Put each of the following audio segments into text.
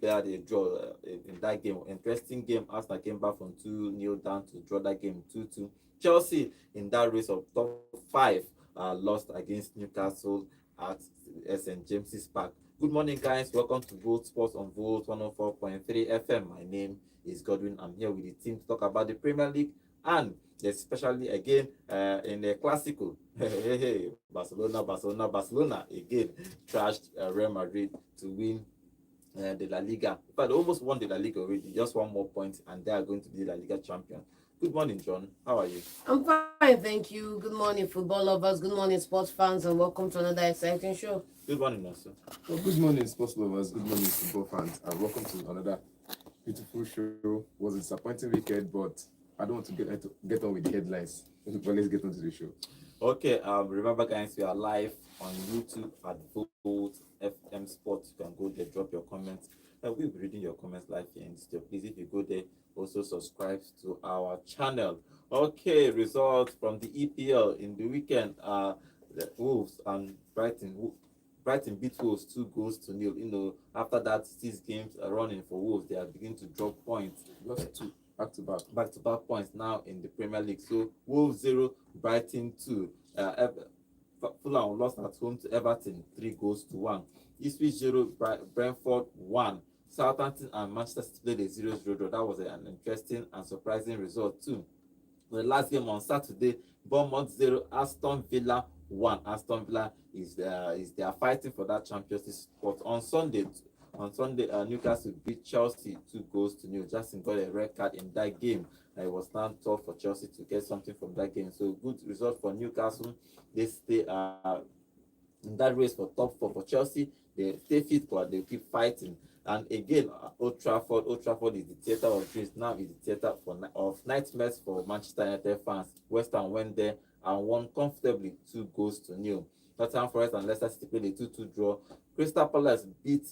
prepared a draw in that game. Interesting game. Arsenal came back from 2-0 down to draw that game 2-2. Chelsea in that race of top five lost against Newcastle at St. James's Park. Good morning, guys. Welcome to Volt Sports on Volt 104.3 FM. My name is Godwin. I'm here with the team to talk about the Premier League and especially again in the Clasico. Barcelona again trashed Real Madrid to win the La Liga. But they almost won the La Liga already. Just one more point, and they are going to be the La Liga champion. Good morning, John. How are you? I'm fine, thank you. Good morning, football lovers. Good morning, sports fans, and welcome to another exciting show. Good morning, Master. Well, good morning, sports lovers. Good morning, football fans, and welcome to another beautiful show. It was a disappointing weekend, but I don't want to get on with the headlines. But let's get on to the show. Okay. Remember, guys, we are live on YouTube at Volt FM Sports. You can go there, drop your comments. We'll be reading your comments live here in studio. Please, if you go there, also subscribe to our channel. Okay, results from the EPL in the weekend. The Wolves and Brighton beat Wolves 2-0. You know, after that 6 games running for Wolves, they are beginning to drop points. Lost 2 back-to-back points now in the Premier League. So Wolves 0, Brighton 2. Fulham lost at home to Everton 3-1. Ipswich 0, Brentford 1. Southampton and Manchester City played a 0-0 draw. That was an interesting and surprising result too. The last game on Saturday, Bournemouth 0, Aston Villa 1. Aston Villa is they are fighting for that championship spot. On Sunday, Newcastle beat Chelsea 2-0. Jackson got a red card in that game. It was now tough for Chelsea to get something from that game. So good result for Newcastle. They stay in that race for top 4. For Chelsea, they stay fit, but they keep fighting. And again, Old Trafford is the theatre of dreams. Now is the theatre of nightmares for Manchester United fans. West Ham went there and won comfortably 2-0. Tottenham Forest and Leicester City played a 2-2 draw. Crystal Palace beat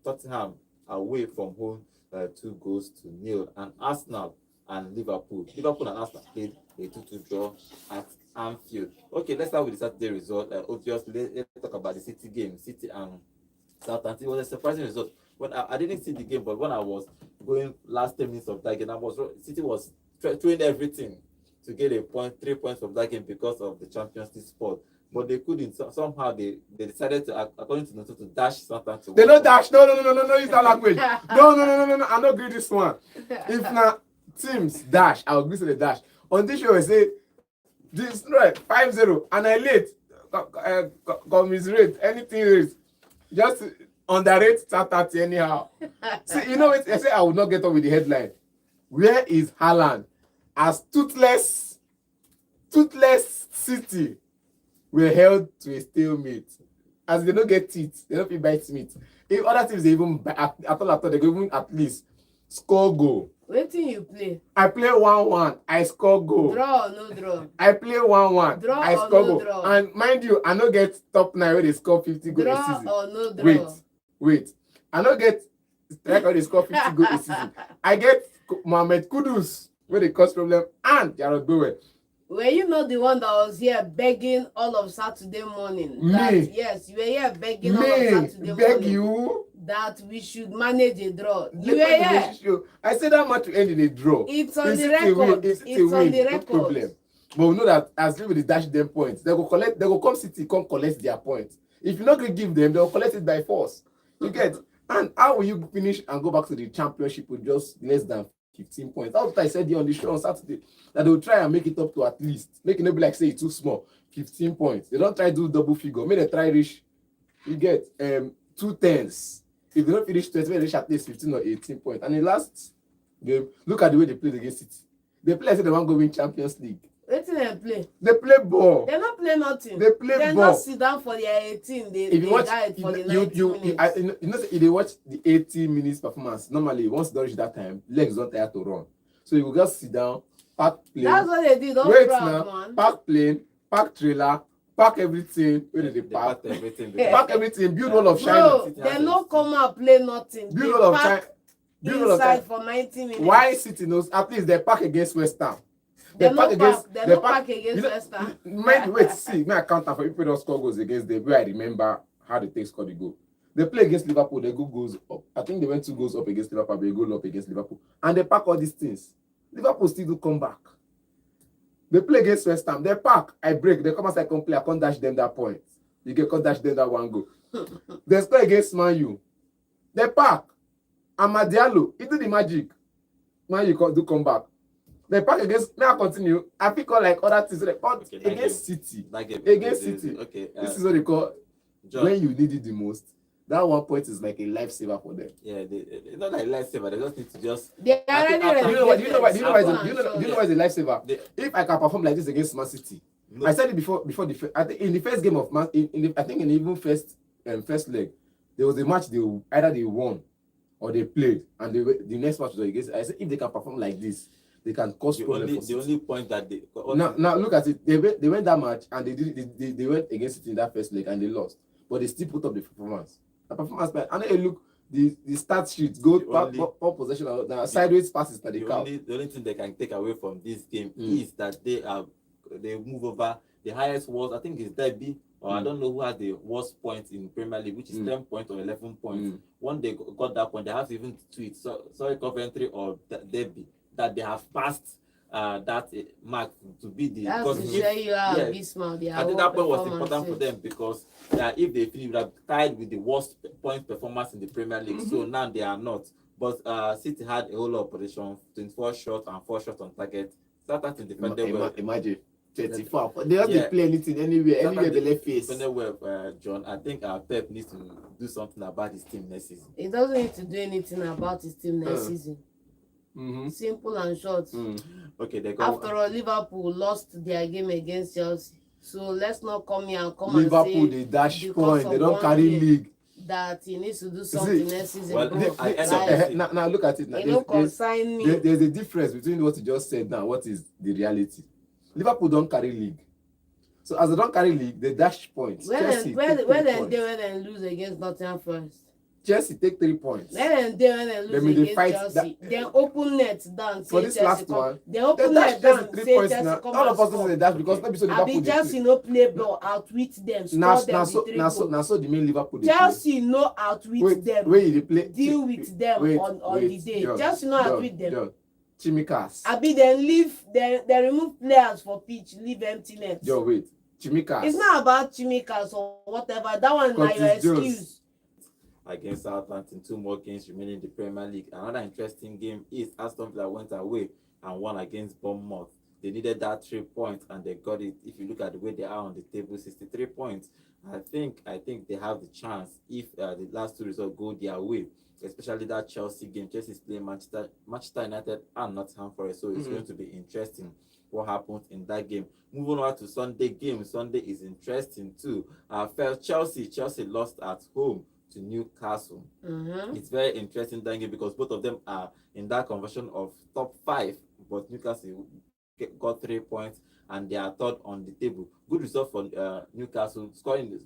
Tottenham away from home 2-0. And Arsenal and Liverpool and Arsenal played a 2-2 draw at Anfield. Okay, let's start with the Saturday result. Obviously, let's talk about the City game. City and Southampton. It was a surprising result. When I didn't see the game, but when I was going last 10 minutes of that game, City was throwing everything to get 3 points from that game because of the Champions League spot. But they couldn't. Somehow they decided to, according to Noto, to dash Southampton. They don't dash. No. Use that language. No. I'm not agree this one. If not teams dash, I'll agree to the dash. On this show, I say this right 5-0, and I late commiserate anything is just underrate Southampton anyhow. See, you know what? I say I will not get on with the headline. Where is Haaland? As toothless City were held to a stalemate. As they don't get teeth, they don't feel bite meat. If other teams they even at all they go even at least score goal. Waiting you play. I play 1-1. I score goal. Draw or no draw. I play 1-1. Draw I or score no goal. draw. And mind you, I don't get top 9 where they score 50 goals a Draw season. or no draw. Wait. I don't get strike where they score 50 goals a season. I get Mohamed Kudus where they cause problem and Jared Bowen. Were you not the one that was here begging all of Saturday morning? Me? Yes, you were here begging all of Saturday morning. You? That we should manage a draw. You were Let me here. show. I said that match to end in a draw. It's on Is the it a win? record. Is it It's a on win? the No record. problem. But we know that as they will dash them points, they go come City, come collect their points. If you're not going to give them, they'll collect it by force. You get? And how will you finish and go back to the championship with just less than 15 points? That's what I said here on the show on Saturday. That they'll try and make it up to at least. Make it not be like say it's too small. 15 points. They don't try to do double figure. Maybe they try reach. You get 2 tens. If they don't finish 20, they reach at least 15 or 18 points. And in the last game, look at the way they played against City. They play as if they want to win Champions League. Wait till they play. They play ball. They not play nothing. They play They ball. not sit down for their 18. They If you watch, died for the 90 minutes. you know, if they watch the 80 minutes performance, normally once they reach that time, legs don't tire to run. So you will just sit down, pack plane. That's what they did. Don't Wait proud, now, man. pack plane, pack trailer, pack everything. Where did they pack? packed everything. Pack everything. Build wall of Bro, China. they no come and play nothing. Build They wall of China. pack Build wall of inside China. for 90 minutes. Why City knows? At least they pack against West Ham. They no pack against you know, West Ham. Mind wait, see, my counter for people don't score goals against them. Where I remember how they take score the goal. They play against Liverpool, they go goals up. I think they went 2 goals up against Liverpool, but they goal up against Liverpool. And they pack all these things. Liverpool still do come back. They play against West Ham, they pack, I break, they come as I play, I can't dash them that point. You can't dash them that 1 goal. They score against Man U. They pack. Amad Diallo, he do the magic. Man U do come back. They pack against, now continue. I pick on like other things. Okay, against City. Against City. Okay. This is what they call John, when you need it the most. That 1 point is like a lifesaver for them. Yeah, it's not like lifesaver. They just need to just. They already. You know why it's a lifesaver? If I can perform like this against Man City, no. I said it before the. I think in the first game of Man, I think in the even first leg, there was a match they won or they played, and the next match was against. I said if they can perform like this, they can cause problems. The only point that they now look at it. They went that match and they went against it in that first leg and they lost, but they still put up the performance. The performance, and then look, the stat sheet go for possession sideways passes that they count. The only thing they can take away from this game is that they move over the highest was, I think, is Derby, or I don't know who had the worst points in Premier League, which is 10 points or 11 points. When they got that point, they have to even tweet sorry Coventry or Derby that they have passed that mark to be the. That's to show you how abysmal they are. I think that point was important for them because if they finish, would have tied with the worst point performance in the Premier League. So now they are not. But City had a whole lot of position, 24 shots and 4 shots on target. Southampton defended well. Imagine 24. They don't play anything anywhere they left face. Defended well, John. I think Pep needs to do something about his team next season. He doesn't need to do anything about his team next season. Simple and short. Okay, they go. After all, Liverpool lost their game against Chelsea. So let's not come here and come Liverpool, and say they dash point. They don't carry league. That he needs to do something next season. Well, now look at it. Now, there's a difference between what you just said now. What is the reality? Liverpool don't carry league. So as they don't carry league, they dash points. Where they lose against Nottingham Forest. Chelsea take 3 points. When they lose against Chelsea, then open net down. For this last one, they open net down. 3 points now. All of us say that because maybe so Liverpool. Chelsea no play ball outwit them. Now so the main Liverpool. Chelsea no outwit them. Where they play? Deal with them on the day. Chelsea no outwit them. Chimikas. They remove players for pitch, leave empty nets. Chimikas. It's not about Chimikas or whatever. That one is not your excuse. Against Southampton, 2 more games remaining in the Premier League. Another interesting game is Aston Villa went away and won against Bournemouth. They needed that 3 points and they got it. If you look at the way they are on the table, 63 points. I think they have the chance if the last 2 results go their way, especially that Chelsea game. Chelsea is playing Manchester United and Nottingham Forest, so it's going to be interesting what happens in that game. Moving on to Sunday game. Sunday is interesting too. First, Chelsea lost at home to Newcastle. It's very interesting that game because both of them are in that conversion of top 5, but Newcastle got 3 points and they are third on the table. Good result for Newcastle.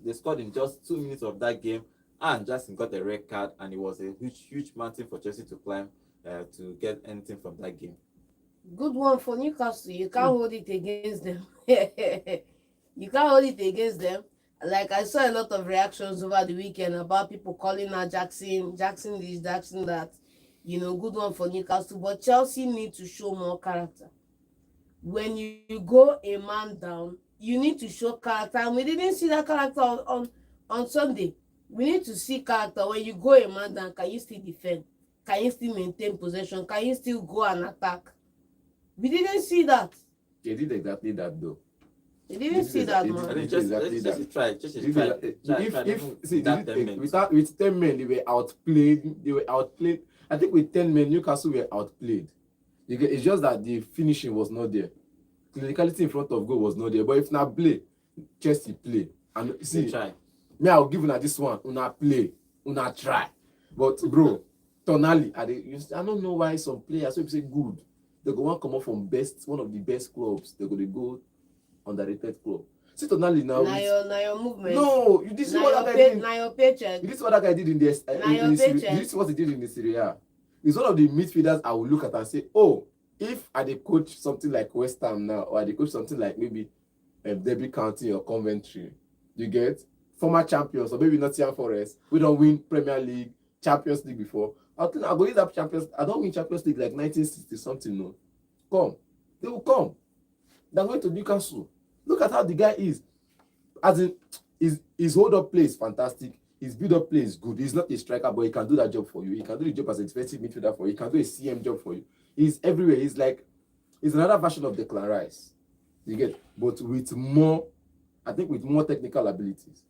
They scored in just 2 minutes of that game, and Justin got a red card, and it was a huge mountain for Chelsea to climb to get anything from that game. Good one for Newcastle. You can't hold it against them. You can't hold it against them. Like I saw a lot of reactions over the weekend about people calling out Jackson this, Jackson that. Good one for Newcastle. But Chelsea need to show more character. When you go a man down, you need to show character. And we didn't see that character on Sunday. We need to see character. When you go a man down, can you still defend? Can you still maintain possession? Can you still go and attack? We didn't see that. They did exactly that though. They didn't see that, man. I think just try. With 10 men, they were outplayed. I think with 10 men, Newcastle were outplayed. It's just that the finishing was not there. Clinicality in front of goal was not there. But if not play, Chelsea play. And see, me, I'll give you this one. Una play, una try. But bro, Tonali, I don't know why some players so say good. They go one come up from one of the best clubs. They go underrated club. See Tonali now. Now your movement. No, you this is what that guy did. Now your paycheck. This is what that guy did in this. This is what he did in the Serie A. He's one of the midfielders I will look at and say, oh, if I did coach something like West Ham now, or I did coach something like maybe Derby County or Coventry, you get former champions, or maybe Nottingham Forest, we don't win Premier League, Champions League before. I think I'll go use that Champions. I don't win Champions League like 1960 something. No, come, they will come. They're going to Newcastle. Look at how the guy is. As in, his hold up play is fantastic. His build up play is good. He's not a striker, but he can do that job for you. He can do the job as a defensive midfielder for you. He can do a CM job for you. He's everywhere. He's another version of Declan Rice. You get, but with more, I think, with more technical abilities.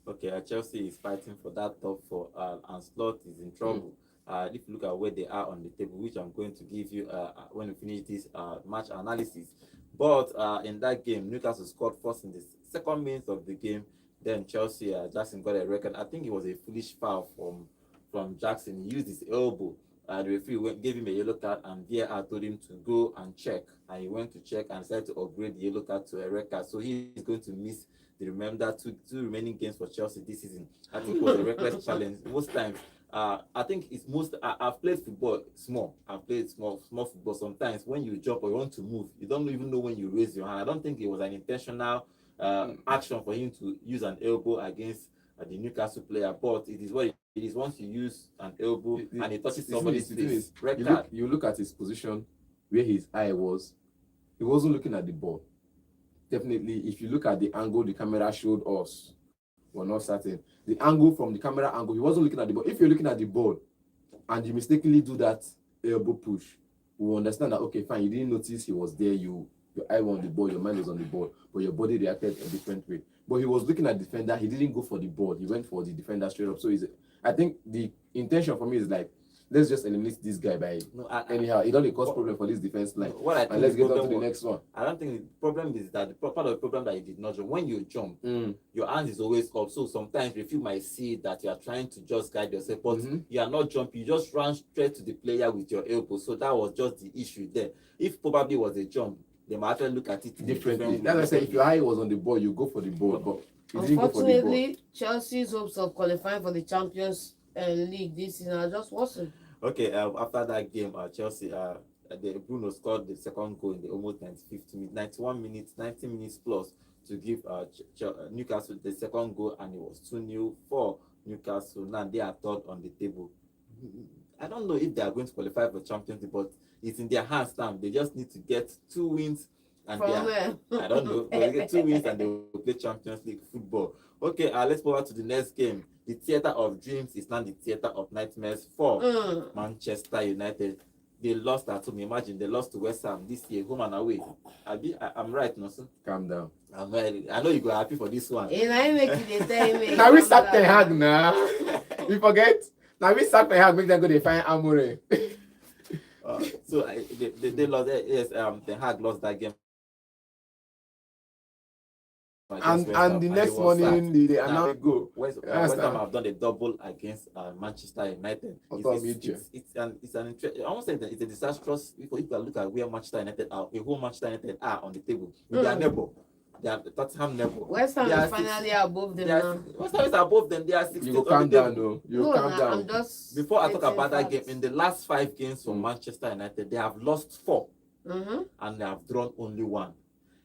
Okay, Chelsea is fighting for that top four, and Slot is in trouble. If you look at where they are on the table, which I'm going to give you when we finish this match analysis. But in that game, Newcastle scored first in the second minute of the game. Then Chelsea, Jackson got a record. I think it was a foolish foul from Jackson. He used his elbow. The referee gave him a yellow card, and VAR told him to go and check. And he went to check and decided to upgrade the yellow card to a red card. So he is going to miss the two remaining games for Chelsea this season. I think it was a reckless challenge. Most times, I think it's most. I've played football small. I've played small football. Sometimes when you jump or you want to move, you don't even know when you raise your hand. I don't think it was an intentional action for him to use an elbow against the Newcastle player, but it is what it is. Once you use an elbow and it touches somebody's face, red card. You look at his position where his eye was. He wasn't looking at the ball. Definitely, if you look at the angle the camera showed us, we're not certain. The angle from the camera angle, he wasn't looking at the ball. If you're looking at the ball and you mistakenly do that elbow push, we'll understand that, okay, fine, you didn't notice he was there, your eye was on the ball, your mind was on the ball, but your body reacted a different way. But he was looking at the defender, he didn't go for the ball, he went for the defender straight up. So I think the intention for me is like, let's just eliminate this guy by anyhow. It only cause problem for this defense line. And let's get on to the next one. I don't think the problem is that part of the problem that you did not jump. When you jump, your hand is always up. So sometimes if you might see that you are trying to just guide yourself, but you are not jumping, you just run straight to the player with your elbow. So that was just the issue there. If probably was a jump, they might actually look at it differently. That's why I say if your eye was on the ball, you go for the ball. But unfortunately, Chelsea's hopes of qualifying for the Champions League this season are just worsened. Okay, after that game, Chelsea, Bruno scored the second goal in the almost 90 minutes plus to give Newcastle the second goal, and it was 2-0 for Newcastle. Now they are third on the table. I don't know if they are going to qualify for Champions League, but it's in their hands now. They just need to get 2 wins, and I don't know. They get 2 wins and they will play Champions League football. Okay, let's move on to the next game. The theater of dreams is now the theater of nightmares for Manchester United. They lost at home. Imagine they lost to West Ham this year, home and away. I'm right, no sir? Calm down. I know you go happy for this one. Now we sack Ten Hag now. We forget. Now we sack Ten Hag, make them go. They find Amoure. So they lost. Yes, Ten Hag lost that game. And the next morning they announced go. West Ham have done a double against Manchester United. It's I won't say that it's a disastrous. If you look at where Manchester United are, a whole Manchester United are on the table with their neighbor. They are Tottenham neighbor. West Ham is finally above them now. West Ham is above them. They are 16th. You calm down, though. You calm down. Before I talk about that game, in the last 5 games for Manchester United, they have lost 4 and they have drawn only 1.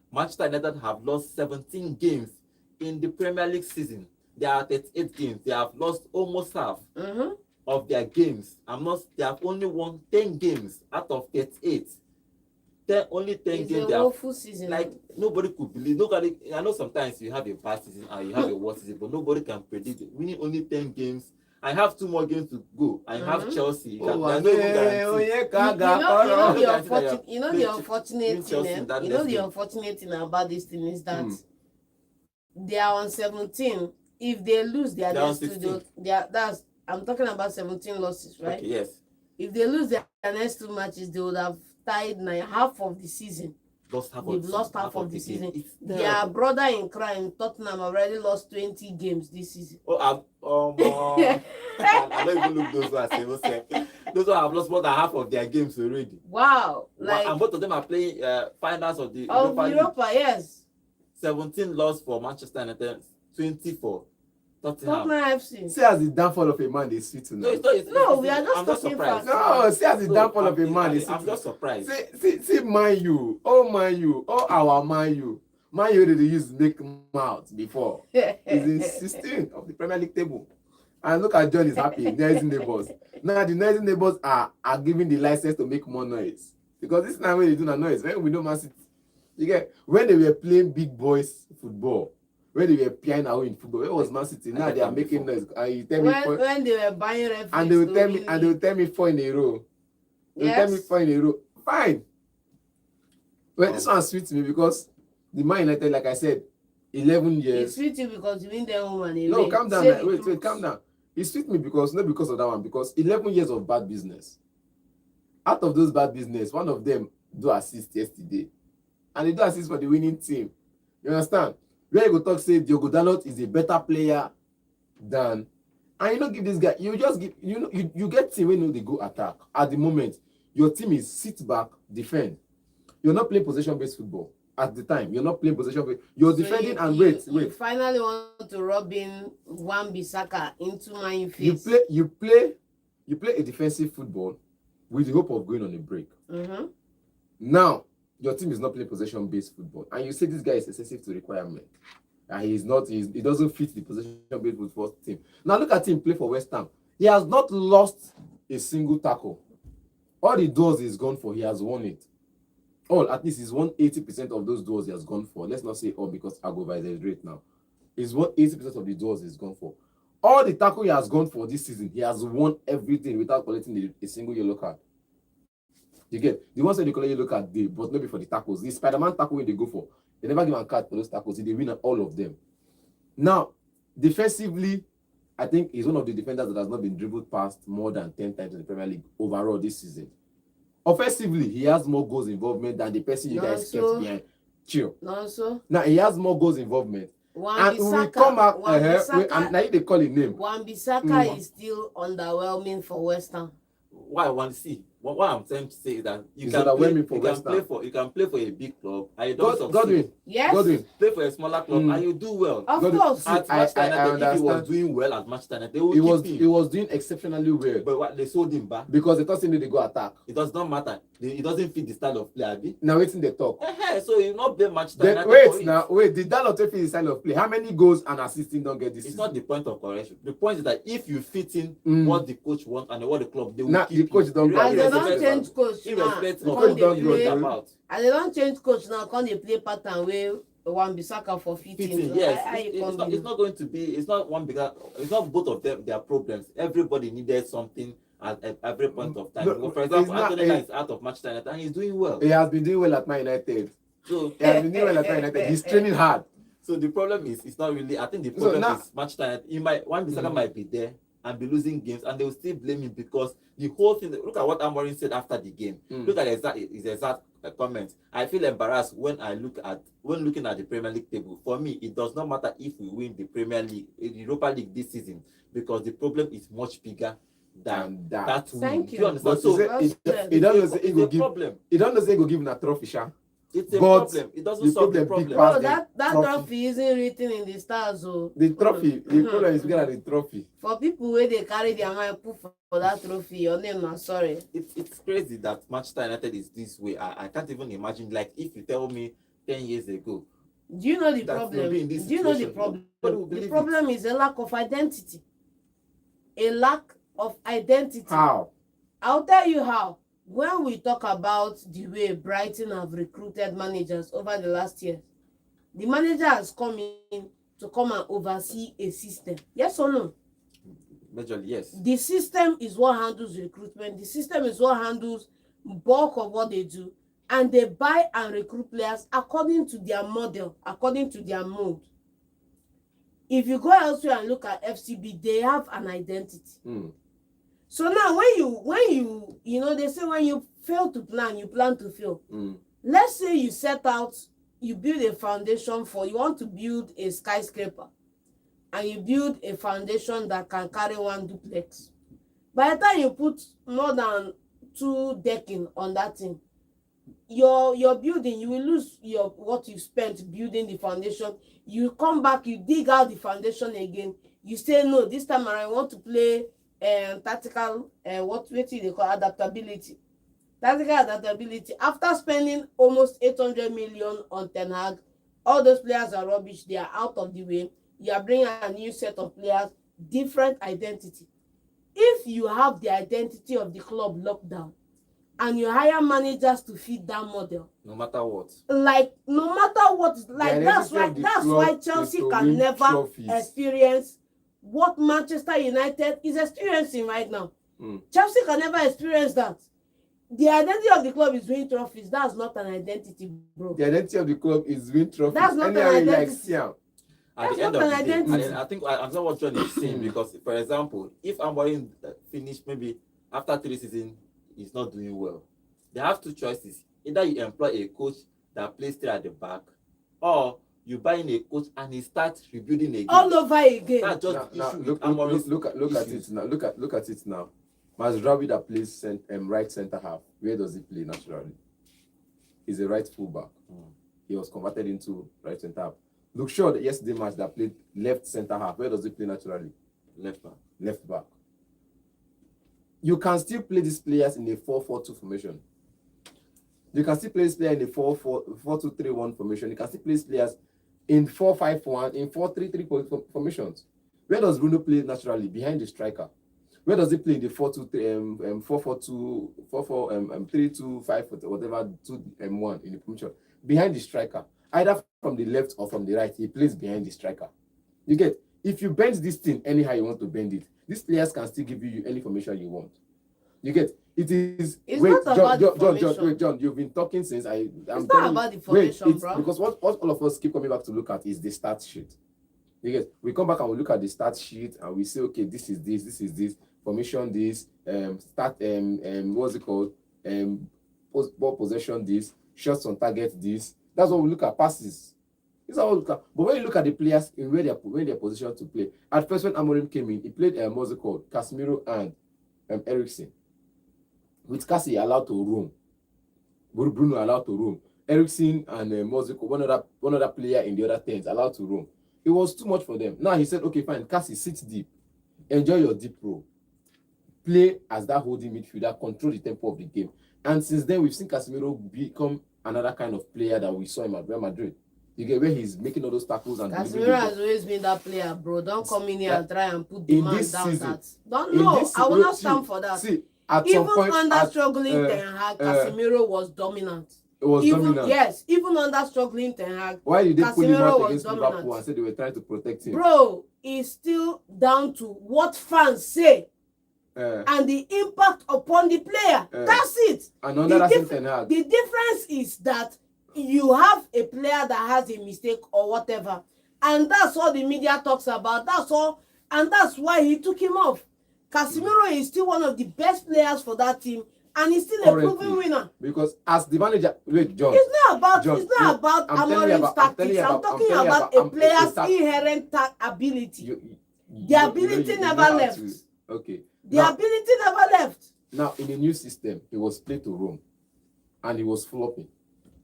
Manchester United have lost 17 games in the Premier League season. They are 38 games. They have lost almost half of their games. They have only won 10 games out of 38. Only 10 games. It's a awful season. Like nobody could believe. Nobody. I know sometimes you have a bad season and you have a worse season, but nobody can predict it. Winning only 10 games. I have 2 more games to go. I have Chelsea. You know the unfortunate thing about this thing is that they are on 17. If they lose their next 2, I'm talking about 17 losses, right? Okay, yes. If they lose their next 2 matches, they would have tied half of the season. They've lost half of the season. Their brother in crime, Tottenham, already lost 20 games this season. I don't even look those ones. Those ones have lost more than half of their games already. Wow! And both of them are playing finals of the Europa. Yes. 17 loss for Manchester United, 20 for Tottenham FC. See as the downfall of a man is sweet tonight. No, we are just talking surprised. No, see as the downfall of a man is sweet. I'm just surprised. See, Man U. Oh, Man U. Oh, our Man U. Man U they use make mouth before. He's in 16th of the Premier League table. And look at John is happy. Noisy neighbors. Now the noisy neighbors are giving the license to make more noise. Because this is not when they do the noise. When we know Man City. You get when they were playing big boys football, when they were piano away in football, where was Man City? Now they are making noise. And you tell me when they were buying referees. and they will tell me 4 in a row. They will tell me 4 in a row. Fine. Well, this one sweets me because the Man United, like I said, 11 years. It sweet you because you win the home and away. No, calm down. Wait, calm down. It sweet me because not because of that one, because 11 years of bad business. Out of those bad business, one of them do assist yesterday. And they do assist for the winning team. You understand? Where you go talk say Diogo Dalot is a better player than, and you don't give this guy, you just give, you get team when they go attack. At the moment, your team is sit back, defend. You're not playing possession-based football. At the time, you're not playing possession-based. You're so defending wait. You finally want to rub in Wan-Bissaka into my face. You play a defensive football with the hope of going on a break. Now, your team is not playing possession-based football, and you say this guy is excessive to requirement. And he doesn't fit the possession-based football team. Now look at him play for West Ham. He has not lost a single tackle. All the doors he's gone for, he has won it. At least he's won 80% of those doors he has gone for. Let's not say all because I go by the rate now. He's won 80% of the doors he's gone for. All the tackle he has gone for this season, he has won everything without collecting a single yellow card. You get the ones that they collect yellow card, but not for the tackles. The Spider-Man tackle when they go for, they never give a card for those tackles. They win all of them. Now, defensively, I think he's one of the defenders that has not been dribbled past more than 10 times in the Premier League overall this season. Offensively, he has more goals involvement than the person you guys kept behind. Chill. Now he has more goals involvement. And when we come back, and now they call his name. Wan-Bissaka is still underwhelming for West Ham. What I want to see, what I'm trying to say is that you can play for a big club and you don't succeed. Godwin. Yes. Godwin. Play for a smaller club and you do well. Of course. At Manchester United, if he was doing well at Manchester United, they would keep him. He was doing exceptionally well. But what they sold him back because they thought he they go attack. It does not matter. It doesn't fit the style of play, Abi. Now waiting they talk. So you not blame Manchester United. Wait. Did that not fit the style of play? How many goals and assists don't get this? It's not the point of correction. The point is that if you fit in what the coach wants and what the club they will keep the coach don't go. And they don't change coach now. And they don't change coach now. Can they play pattern where Wan-Bissaka for fitting? Yes, it's not going to be. It's not one bigger. It's not both of them. Their problems. Everybody needed something at every point of time. For example, Anthony is out of Manchester United and he's doing well. He has been doing well at Man United. So he has been doing well at Man United. He's training hard. So the problem is, it's not really. I think the problem is Manchester United. Wan-Bissaka might be there and be losing games, and they will still blame him because the whole thing. Look at what Amorim said after the game. Look at his exact comments. I feel embarrassed when looking at the Premier League table. For me, it does not matter if we win the Premier League, the Europa League this season, because the problem is much bigger than that. Thank you. Do you understand? So it doesn't say it problem. It doesn't say it will give him a trophy, Sha. It's a problem. It doesn't solve the problem. No, that trophy isn't written in the stars. So the trophy, the problem is bigger than the trophy. For people where they carry their mind put for that trophy, your name not sorry. It's crazy that Manchester United is this way. I can't even imagine. Like if you tell me 10 years ago. Do you know the problem? Do you know the problem? The problem is a lack of identity. A lack of identity. How? I'll tell you how. When we talk about the way Brighton have recruited managers over the last year, the manager has come in to come and oversee a system. Yes or no? Majorly, yes. The system is what handles recruitment. The system is what handles bulk of what they do. And they buy and recruit players according to their model, according to their mode. If you go elsewhere and look at FCB, they have an identity. So now when you they say when you fail to plan, you plan to fail. Let's say you set out, you build a foundation you want to build a skyscraper, and you build a foundation that can carry one duplex. By the time you put more than 2 decking on that thing, your building, you will lose what you spent building the foundation. You come back, you dig out the foundation again. You say no, this time I want to play tactical what they call adaptability. Tactical adaptability. After spending almost 800 million on Ten Hag, all those players are rubbish. They are out of the way. You are bringing a new set of players, different identity. If you have the identity of the club locked down and you hire managers to fit that model, No matter what. like no matter what, like that's why Chelsea can never experience what Manchester United is experiencing right now. Chelsea can never experience that. The identity of the club is winning trophies. That's not an identity, bro. The identity of the club is winning trophies. That's not an identity. At the end of the day, I think I understand what John is saying, because, for example, if Amorim finished maybe after 3 seasons, he's not doing well. They have 2 choices. Either you employ a coach that plays 3 at the back, or you buy in a coach and he starts rebuilding again. All over again. That's just now, look at it now. Look at it now. Mazraoui that plays right centre half. Where does he play naturally? He's a right fullback. He was converted into right centre half. Look, sure, that yesterday match that played left centre half. Where does he play naturally? Left back. Left back. You can still play these players in a 4-4-2 formation. You can still play this player in a 4-2-3-1 formation. You can still play these players in 4-5-1, in 4-3-3 formations. Where does Bruno play naturally? Behind the striker. Where does he play in the 4-2-3, 4-4-2, 3-2-5, whatever, 2-1 in the formation? Behind the striker. Either from the left or from the right, he plays behind the striker. You get, if you bend this thing anyhow you want to bend it, these players can still give you any formation you want. You get, it is. It's not about the formation. John, you've been talking since I'm it's not about the formation, bro. Because what all of us keep coming back to look at is the stat sheet. You get, we come back and we look at the stat sheet and we say, okay, this is this, formation this, what's it called? Ball possession this, shots on target this. That's what we look at, passes. This is how we look at. But when you look at the players in where they're positioned to play, at first when Amorim came in, he played what's it called? Casemiro and Eriksen. With Cassie allowed to roam. Bruno allowed to roam. Eriksen and one other player in the other 10s allowed to roam. It was too much for them. Now he said, okay, fine, Cassie, sit deep. Enjoy your deep role. Play as that holding midfielder, control the tempo of the game. And since then, we've seen Casemiro become another kind of player that we saw him at Real Madrid. You get where he's making all those tackles and Casemiro has always been that player, bro. Don't come in here and try and put the man down. I will not stand for that. See, at even some point, under struggling Ten Hag, Casemiro was dominant. It was dominant. Yes, even under struggling Ten Hag, why did they pull him out against dominant. Liverpool and say they were trying to protect him? Bro, it's still down to what fans say. And the impact upon the player. That's it. And under that Ten Hag. The difference is that you have a player that has a mistake or whatever, and that's all the media talks about. That's all, and that's why he took him off. Casemiro is still one of the best players for that team, and he's still a proven winner. Because as the manager, wait, John. It's not about Amorim's tactics. I'm talking about a player's inherent ability. The ability never left. Okay. The ability never left. Now, in the new system, he was played to Rome, and he was flopping.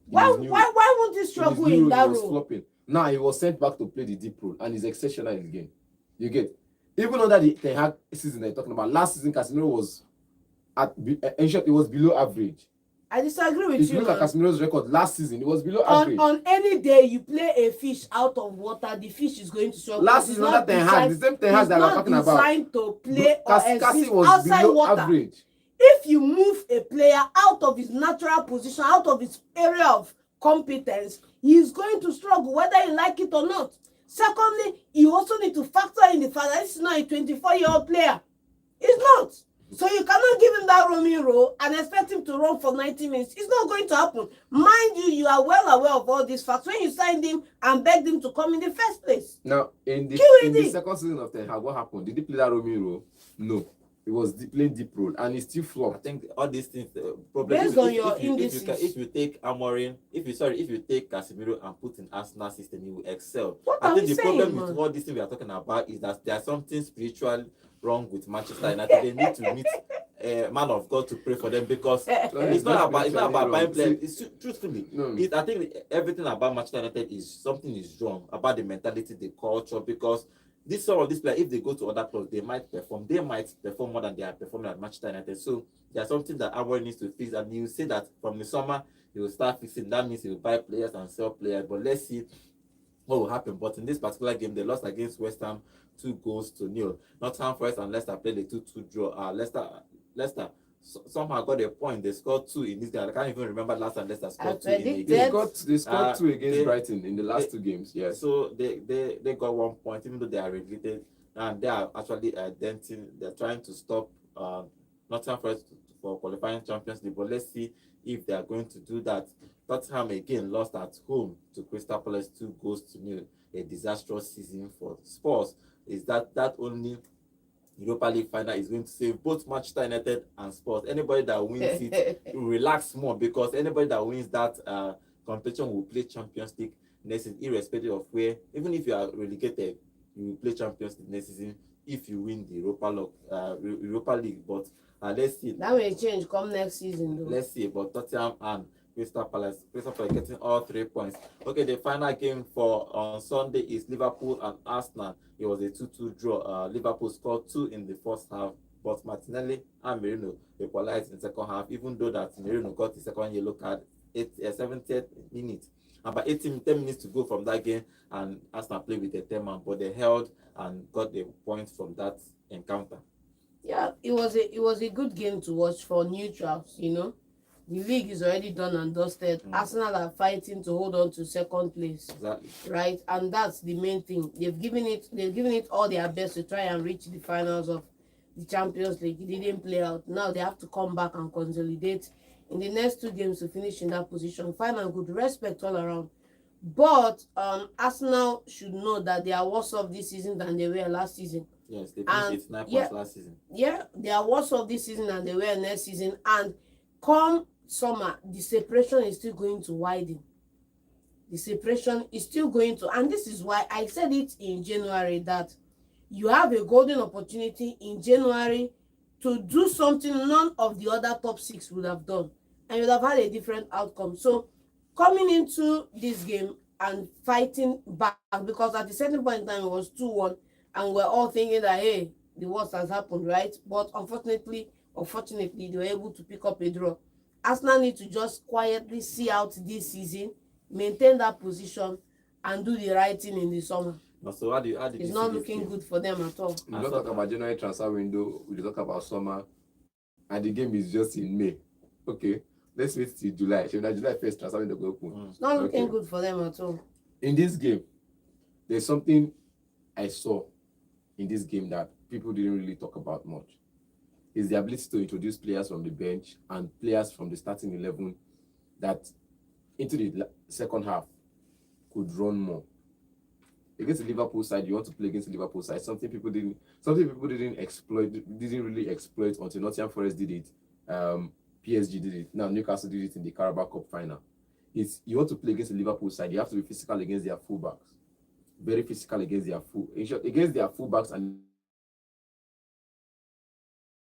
Why won't he struggle in that role? Flopping. Now, he was sent back to play the deep role, and he's exceptional in the game. You get, even under the Ten Hag season they're talking about, last season, Casemiro was it was below average. I disagree with you. If you look at Casemiro's record last season, it was below average. On any day you play a fish out of water, the fish is going to struggle. Last season, under Ten Hag, the same Ten Hag that we're talking about. It's not designed to play or exist was outside below water. Average. If you move a player out of his natural position, out of his area of competence, he is going to struggle whether you like it or not. Secondly, you also need to factor in the fact that this is not a 24-year-old player. It's not. So you cannot give him that roaming role and expect him to run for 90 minutes. It's not going to happen. Mind you, you are well aware of all these facts when you signed him and begged him to come in the first place. Now, in the second season of Ten Hag, what happened? Did he play that roaming role? No. He was playing deep role and he still flopped. I think all these things, probably based on your indices. If you take Amorim, if you take Casemiro and put in Arsenal system, he will excel. What I are think we the saying, problem man? with all this thing we are talking about is that there's something spiritual wrong with Manchester United. They need to meet a man of God to pray for them, because it's not about buying players. It's truthfully, No. I think everything about Manchester United is something is wrong about the mentality, the culture, because some of these players, if they go to other clubs, they might perform more than they are performing at Manchester United. So there's something that Amorim needs to fix, and you say that from the summer he will start fixing. That means he will buy players and sell players. But let's see what will happen. But in this particular game, they lost against West Ham 2-0. Nottingham Forest and Leicester played a 2-2 draw. Leicester somehow got a point. They scored 2 in this game. I can't even remember last time Leicester scored 2 in a They game. scored 2 against Brighton in the last 2 games. Yes. So they got 1 point, even though they are relegated, and they are actually denting. They're trying to stop Nottingham Forest for qualifying Champions League. But let's see if they are going to do that. Tottenham again lost at home to Crystal Palace 2-0. A disastrous season for Spurs. Is that only Europa League final is going to save both Manchester United and Spurs? Anybody that wins it will relax more, because anybody that wins that competition will play Champions League next season, irrespective of where. Even if you are relegated, you will play Champions League next season if you win the Europa League. But let's see. That may change come next season, though. Let's see about Tottenham and Crystal Palace getting all 3 points. Okay, the final game for on Sunday is Liverpool and Arsenal. It was a 2-2 draw. Liverpool scored 2 in the first half, but Martinelli and Merino equalized in the second half, even though that Merino got the second yellow card 70th minute. About 10 minutes to go from that game, and Arsenal played with a 10-man, but they held and got the points from that encounter. Yeah, it was a good game to watch for neutrals, you know. The league is already done and dusted. Arsenal are fighting to hold on to second place. Exactly. Right? And that's the main thing. They've given it all their best to try and reach the finals of the Champions League. It didn't play out. Now they have to come back and consolidate in the next 2 games to finish in that position. Fine and good, respect all around. But Arsenal should know that they are worse off this season than they were last season. Yes, they finished 9 points last season. Yeah, they are worse off this season than they were next season. And come summer, the separation is still going to widen. The separation is still going to, and this is why I said it in January, that you have a golden opportunity in January to do something none of the other top 6 would have done, and you would have had a different outcome. So coming into this game and fighting back, because at a certain point in time it was 2-1, and we're all thinking that, hey, the worst has happened, right? But unfortunately, they were able to pick up a draw. Arsenal need to just quietly see out this season, maintain that position, and do the right thing in the summer. So how did it's not looking good for them at all. We don't talk about January transfer window, we talk about summer, and the game is just in May. Okay, let's wait till July. So that July 1st transfer window go open. It's not looking good for them at all. In this game, there's something I saw in this game that people didn't really talk about much. Is the ability to introduce players from the bench and players from the starting 11 that into the second half could run more. Against the Liverpool side, you want to play against the Liverpool side. Something people didn't really exploit until Nottingham Forest did it. PSG did it. Now Newcastle did it in the Carabao Cup final. You want to play against the Liverpool side, you have to be physical against their fullbacks. Very physical against their fullbacks and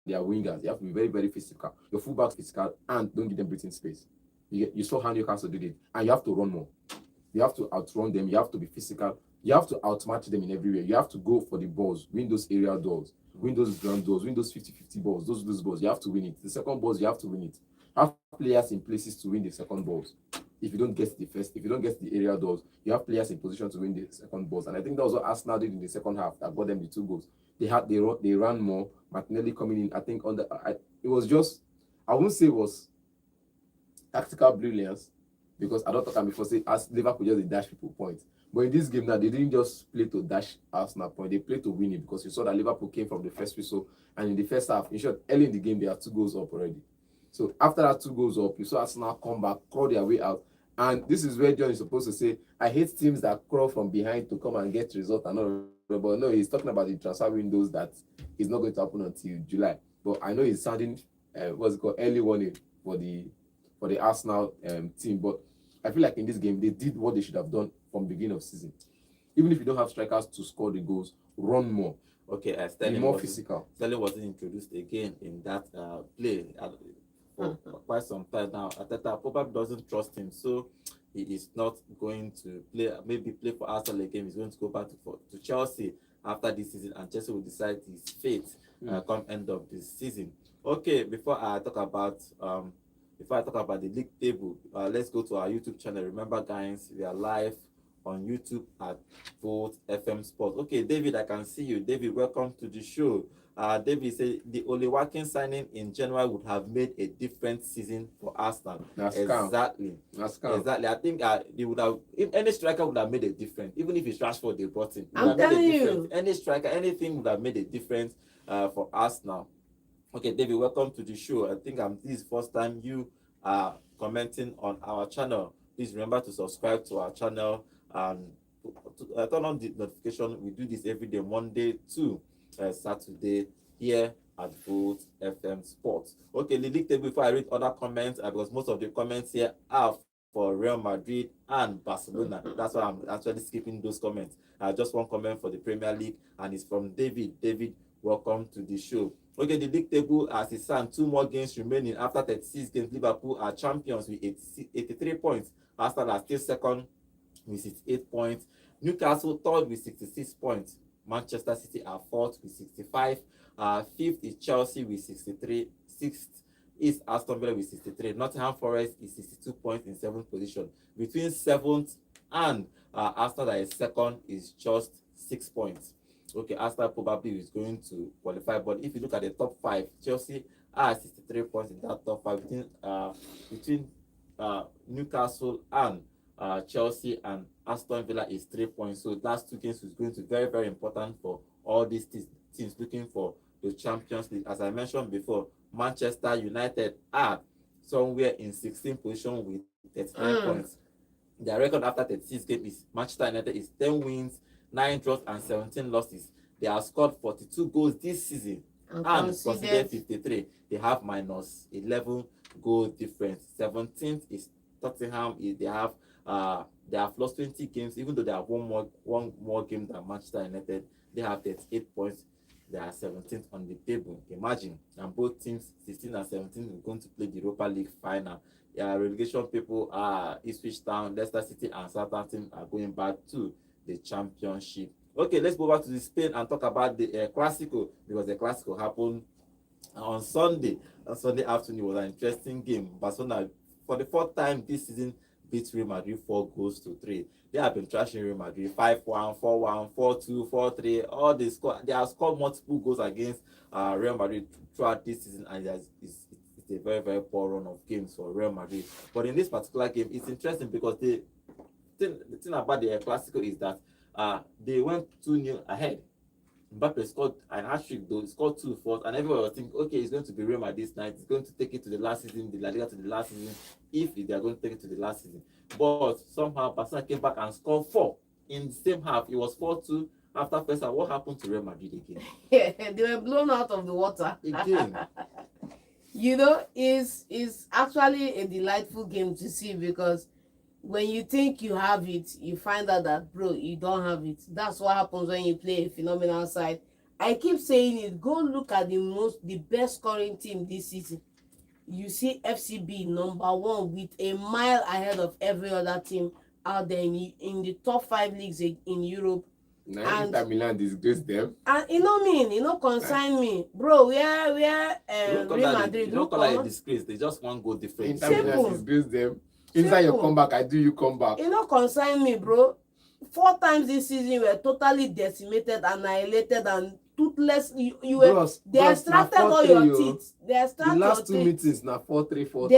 their wingers. You have to be very, very physical. Your fullbacks physical, and don't give them breathing space. You saw how Newcastle did it, and you have to run more. You have to outrun them. You have to be physical. You have to outmatch them in every way. You have to go for the balls, win those aerial duels, win those ground duels, win those 50-50 balls, those balls. You have to win it. The second balls, you have to win it. Have players in places to win the second balls. If you don't get the aerial duels, you have players in position to win the second balls. And I think that was what Arsenal did in the second half that got them the 2 goals. They ran more. Martinelli coming in, I think it was just, I won't say it was tactical brilliance, because I don't think I before say as Liverpool just dash people points. But in this game now, they didn't just play to dash Arsenal point, they played to win it, because you saw that Liverpool came from the first whistle, and in the first half, in short, early in the game, they had 2 goals up already. So after that 2 goals up, you saw Arsenal come back, crawl their way out. And this is where John is supposed to say, I hate teams that crawl from behind to come and get results and all. But no, he's talking about the transfer windows that is not going to happen until July. But I know he's sounding early warning for the Arsenal team. But I feel like in this game, they did what they should have done from beginning of season. Even if you don't have strikers to score the goals, run more. Okay, be more physical. Sterling wasn't introduced again in that play for quite some time now. Arteta probably doesn't trust him, so he is not going to play for Arsenal again. He's going to go back to Chelsea after this season, and Chelsea will decide his fate come end of this season. Okay, before I talk about the league table, let's go to our YouTube channel. Remember, guys, we are live on YouTube at Volt FM Sports. Okay, David, I can see you. David, welcome to the show. David said the Ole Watkins signing in January would have made a different season for Arsenal. That's exactly. That's calm. Exactly. I think they would have, if any striker would have made a difference, even if it's Rashford they brought in. I'm telling you. Any striker, anything would have made a difference for Arsenal. Okay, David, welcome to the show. I think this is the first time you are commenting on our channel. Please remember to subscribe to our channel and turn on the notification. We do this every day, Monday to Saturday here at Volt FM Sports. Okay, the league table before I read other comments, because most of the comments here are for Real Madrid and Barcelona. That's why I'm actually skipping those comments. Just one comment for the Premier League, and it's from David. David, welcome to the show. Okay, the league table as it stands, 2 more games remaining. After 36 games, Liverpool are champions with 83 points. Arsenal are still second with 68 points. Newcastle third with 66 points. Manchester City are fourth with 65. Fifth is Chelsea with 63. Sixth is Aston Villa with 63. Nottingham Forest is 62 points in 7th position. Between 7th and Arsenal that is second is just 6 points. Okay, Arsenal probably is going to qualify, but if you look at the top 5, Chelsea are 63 points in that top 5. Between Newcastle and Chelsea and Aston Villa is 3 points. So last 2 games is going to be very, very important for all these teams looking for the Champions League. As I mentioned before, Manchester United are somewhere in 16th position with 39 points. Their record after 36 games is Manchester United is 10 wins, 9 draws, and 17 losses. They have scored 42 goals this season and considered 53. They have minus 11 goal difference. 17th is Tottenham. They have lost 20 games, even though they have one more game than Manchester United. They have 38 points. They are 17th on the table. Imagine, and both teams, 16 and 17, are going to play the Europa League final. Relegation people are Ipswich Town, Leicester City, and Southampton are going back to the championship. Okay, let's go back to Spain and talk about the Clasico, because the Clasico happened on Sunday. On Sunday afternoon, it was an interesting game. Barcelona, for the 4th time this season, beat Real Madrid 4-3. They have been trashing Real Madrid 5-1, 4-1, 4-2, 4-3. All they have scored multiple goals against Real Madrid throughout this season, and it's a very, very poor run of games for Real Madrid. But in this particular game, it's interesting because the thing about the Clasico is that they went 2-0 ahead. Mbappe scored an hat-trick though, he scored 2 fourths, and everyone was thinking, okay, it's going to be Real Madrid this night, it's going to take it to the last season, the La Liga to the last season, if they are going to take it to the last season. But somehow Barcelona came back and scored 4 in the same half. It was 4-2 after first half. What happened to Real Madrid again? Yeah, they were blown out of the water. Again. You know, it's actually a delightful game to see, because when you think you have it, you find out that, bro, you don't have it. That's what happens when you play a phenomenal side. I keep saying it. Go look at the best scoring team this season. You see FCB #1 with a mile ahead of every other team out there in the top 5 leagues in Europe. Now Inter Milan disgrace them. And concern me, bro. Where Real Madrid? You don't call it a disgrace. They just want goal difference. Inter Milan disgrace them. Inside your comeback, I do you come back. Concern me, bro. 4 times this season you were totally decimated, annihilated, and toothless. They extracted all your teeth. They extracted the last 2 teeth. meetings now 4-3, 4-3.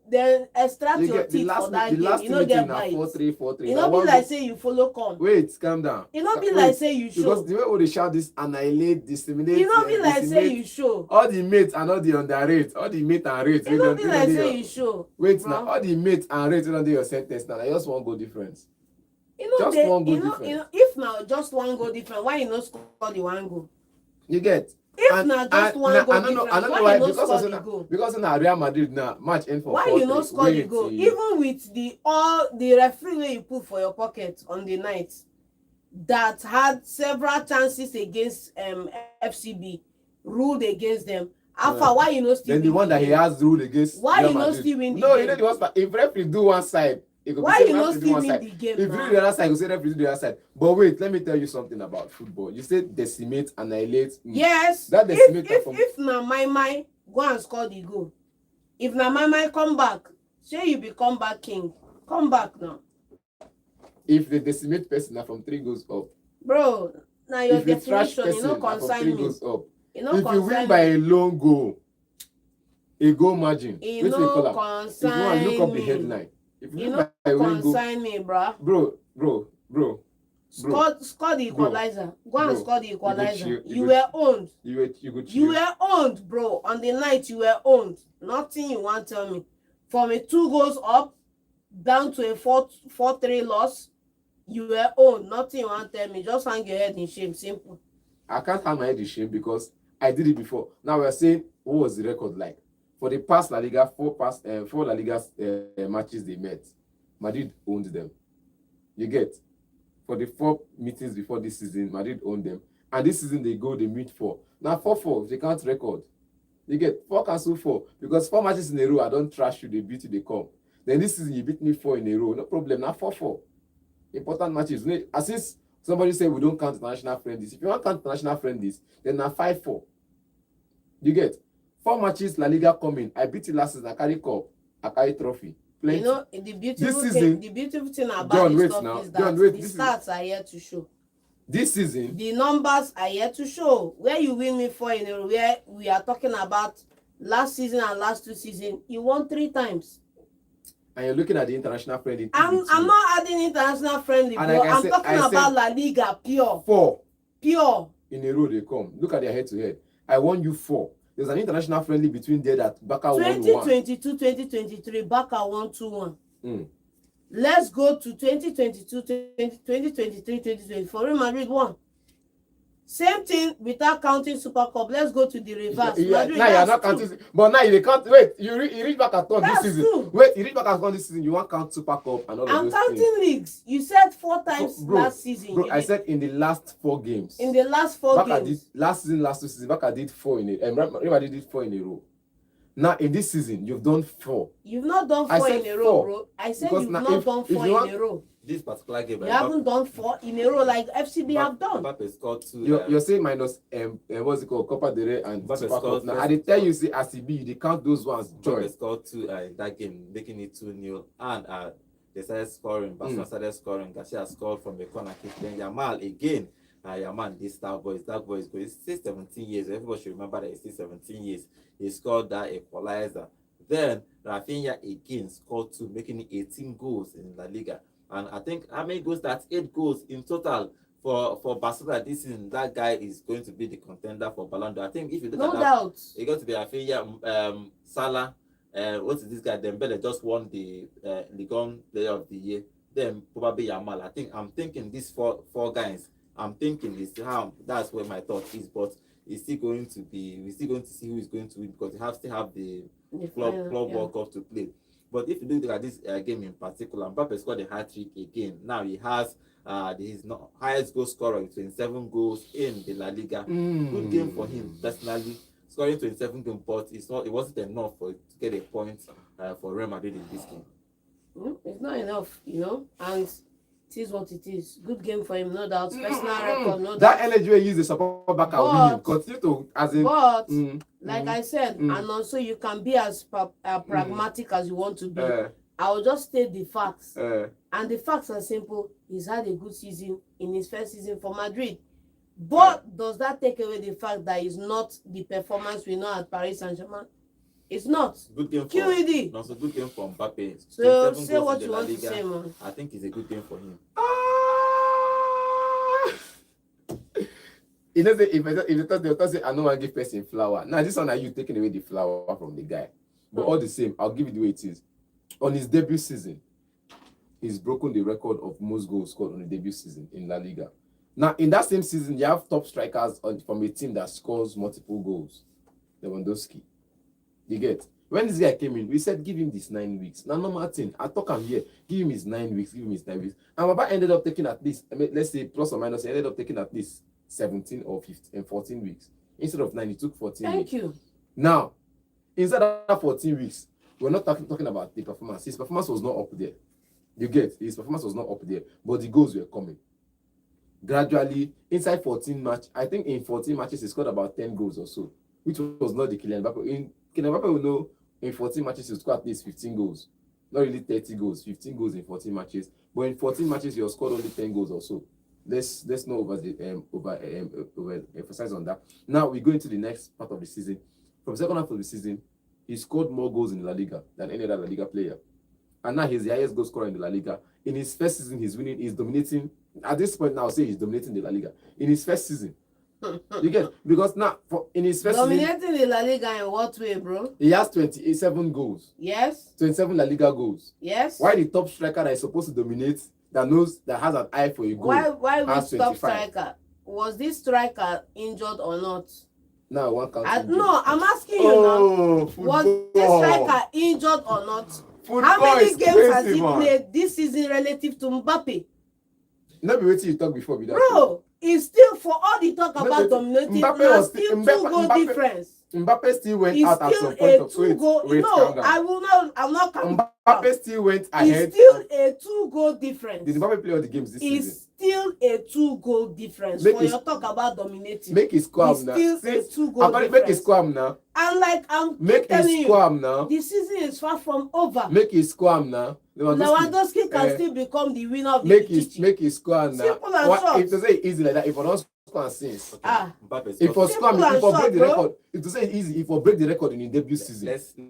They extract your teeth for that game. You know, get by it. 4-3, 4-3. You know, be like say you follow come. Wait, calm down. You know, be like say you show. Because the way they shout this annihilate, disseminate. You know, be like say you show. All the mates and all the underrate, all the mate and rate. You know, be like say you show. Wait now, all the mates and rate don't do your sentence now. I just one goal difference. Just one goal difference. If now just one goal difference, why you not score the one goal? You get. If now just one goal difference, why you not score the goal? Because now Real Madrid now match in for. Why you not score the goal? Even with the referee wey you put for your pocket on the night that had several chances against FCB, ruled against them. Alpha, why you not still? Then the one that he has ruled against. Why you not still win the game? No, you know the one. If referee do one side. Why you not still win the game? If you do the other side, you say referee do the other side. But wait, let me tell you something about football. You say decimate, annihilate. Yes. That decimate. If na my go and score the goal. If na my come back, say you be comeback king. Come back now. If they decimate person na from 3 goals up. Bro, now your If you trash definition, you know, person na from concern 3 me. goals up. You know, If you win concern by me. a lone goal, a goal margin. You Wetin they call know, am? If you want to look concern up the me. headline. If you You win know, by a winning goal, concern me, bruh. bro. Score the equalizer. Go and Bro, score the equalizer. you You go were owned. You go You chill. were owned, bro. On the night, you were owned. Nothing you want to tell me. From a 2 goals up down to a 4-3 loss, you were owned. Nothing you want to tell me. Just hang your head in shame. Simple. I can't hang my head in shame because I did it before. Now we're saying what was the record like for the past La Liga, 4 La Liga matches they met. Madrid owned them. You get for the 4 meetings before this season, Madrid owned them, and this season they meet 4. Now 4-4 they can't record. You get 4 cancel 4 because 4 matches in a row I don't trash you, they beat you, they come. Then this season you beat me 4 in a row, no problem. Now 4-4 important matches. As since somebody said we don't count international friendlies. If you want to count international friendlies, then now 5-4. You get 4 matches La Liga coming. I beat you last season. I carry cup. I carry trophy. Plenty. You know, the beautiful thing about John, this stuff is that the stats are here to show. This season, the numbers are here to show. Where you win me 4 in a row, where we are talking about last season and last 2 seasons, you won 3 times. And you're looking at the international friendly. I'm not adding international friendly, bro. Like I'm talking about La Liga, pure. 4 Pure. in a row they come. Look at their head to head. I won you 4. There's an international friendly between there that Barca won 1. 2022, 2023, Barca won 2-1. Let's go to 2022, 2023, 2024. Real Madrid won. Same thing without counting Super Cup. Let's go to the reverse. Madrid, now you're not counting. But now you can't. Wait, you reach back at third this season. True. Wait, you reach back at third this season. You want count Super Cup and all of I'm those counting things. leagues. You said 4 times Bro, last season. Bro, I said in the last 4 games. In the last 4 games. Last season, last 2 seasons, Barca did 4 in a row. Real Madrid did 4 in a row. Now in this season, you've done 4. You've not done 4 in a row, bro. I said you've not done 4 in a row. This particular game, you haven't done 4 in a row like FCB have done. Mbappe scored 2. You're saying minus what's it called, Copa del Rey and Super Cup. Now I did tell you, say as you they count those ones. Join. Mbappe scored 2 in that game, making it 2-0, and they started scoring. Barcelona started scoring. Garcia scored from the corner kick. Then Yamal again. Yamal, this that boy is going. He's still 17 years. Everybody should remember that he's still 17 years. He scored that equalizer. Then Rafinha again scored 2, making it 18 goals in La Liga. And I think how many goals? That's 8 goals in total for Barcelona this season. That guy is going to be the contender for Ballon d'Or. I think if you look at that, doubt. It's going to be Rafinha, Salah. What is this guy? Dembele just won the Ligue Player of the Year. Then probably Yamal. I'm thinking these four guys. I'm thinking that's where my thought is, but we're still going to see who is going to win because they still have the club World Cup to play. But if you look at this game in particular, Mbappe scored a hat-trick again. Now he has his highest goal scorer with 27 goals in the La Liga. Good game for him personally, scoring 27 goals, but it wasn't enough to get a point for Real Madrid in this game. It's not enough, and it is what it is. Good game for him, no doubt. Personal record, no doubt. That energy we use the support back and win. Continue to like I said, and also you can be as pragmatic as you want to be. I will just state the facts. And the facts are simple. He's had a good season in his first season for Madrid. But does that take away the fact that it's not the performance we know at Paris Saint-Germain? It's not. Good game for QED. Also good game for Mbappe. So say what you want to say, man. I think it's a good game for him. You know, if they say I know I give person flower. Now this one are you taking away the flower from the guy. But all the same, I'll give it the way it is. On his debut season, he's broken the record of most goals scored on the debut season in La Liga. Now, in that same season, you have top strikers from a team that scores multiple goals. Lewandowski. You get? When this guy came in, we said, give him this 9 weeks. Now, normal thing. I talk him here. Give him his 9 weeks. Give him his 9 weeks. And Baba ended up taking at least, let's say plus or minus, he ended up taking at least 17 or 15 and 14 weeks. Instead of 9, he took 14 weeks. Thank you. Now, inside that 14 weeks, we're not talking about the performance. His performance was not up there. You get? His performance was not up there. But the goals were coming. Gradually, inside 14 matches, I think in 14 matches, he scored about 10 goals or so, which was not the Kylian Mbappe. Kylian Mbappe will know in 14 matches, he scored at least 15 goals. not really 30 goals, 15 goals in 14 matches. But in 14 matches, you have scored only 10 goals or so. Let's not over emphasize on that. Now we go into the next part of the season. From second half of the season, he scored more goals in La Liga than any other La Liga player. And now he's the highest goal scorer in the La Liga. In his first season, he's dominating. At this point now, I'll say he's dominating the La Liga. In his first season. You get, because now in his first dominating season, the La Liga in what way, bro? he has 27 goals. Yes. 27 La Liga goals. Yes. Why the top striker that is supposed to dominate, that has an eye for a goal? Why has we top 25? striker? Was this striker injured or not? Now one count. No, I'm asking you now. Was this striker injured or not? Football How many games crazy, has he man. played this season relative to Mbappe? Not be waiting you talk before be that. Bro, it's still, for all the talk about dominating, there's still two goal difference. Mbappe still went It's out at still some point a of two goal. No, I will not. I'm not counting. Mbappe still went ahead. It's still a 2-goal difference. Did Mbappe play all the games this season? It's still a 2-goal difference. Make For his- your talk about dominating, Make his score it's now. still a 2-goal Make his difference. score now. And like I'm Make telling his you, score now. the season is far from over. Make his score now. Lewandowski can still become the winner of the make Pichichi. his score now. Simple and short. If to say it easy like that, if I don't score and since. Ah. Mbappe If for scored. score, if Simple for break and the short, record, if to say it easy, if for break the record in the debut season.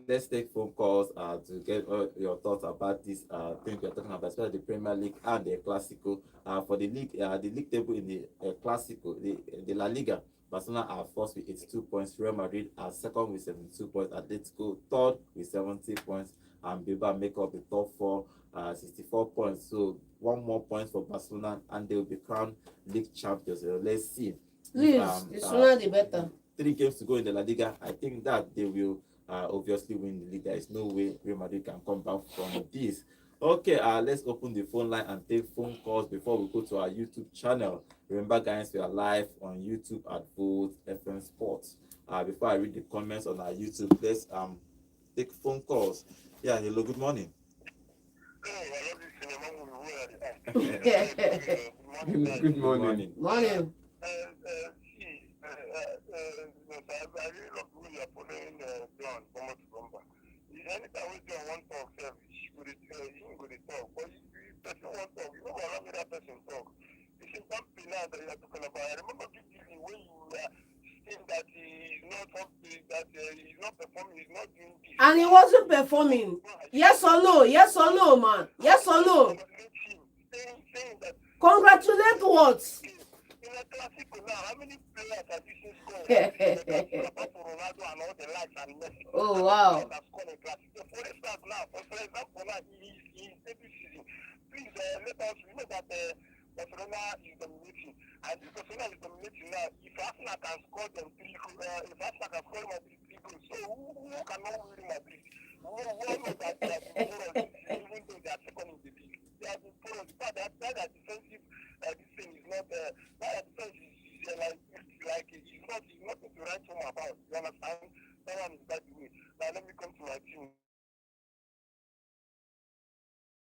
Let's take phone calls to get your thoughts about this thing we're talking about, especially the Premier League and the Clasico. For the league table in the Clasico, the La Liga, Barcelona are first with 82 points, Real Madrid are second with 72 points, Atletico third with 70 points, and Bilbao make up the top four, 64 points. So one more point for Barcelona, and they will be crowned league champions. Let's see. Please, the sooner the better. 3 games to go in the La Liga. I think that they will obviously win the league. There is no way Real Madrid can come back from this. Okay, let's open the phone line and take phone calls before we go to our YouTube channel. Remember, guys, we are live on YouTube at Volt FM Sports. Before I read the comments on our YouTube, let's take phone calls. Yeah, hello, good morning. Good morning. Morning. And he wasn't performing. Yes or no? Yes or no, man? Yes or no? Congratulate what? In a Clasico now, how many players have you seen score? Apart from Ronaldo and all the likes and Messi. Oh, wow. Have scored in Clasico. For instance, now, for example, now, he's every season. Please let us remember that Barcelona is dominating. And if Barcelona is dominating now, if Arsenal can score them 3 goals, if Arsenal can score Madrid 3 goals, so who cannot win Madrid? Who knows that they have been poor this season, even though they are second in the league? They have been poor. The fact that defensive this thing is not that defense is like it's nothing to write home about. You understand? That one is that way. Now let me come to my team.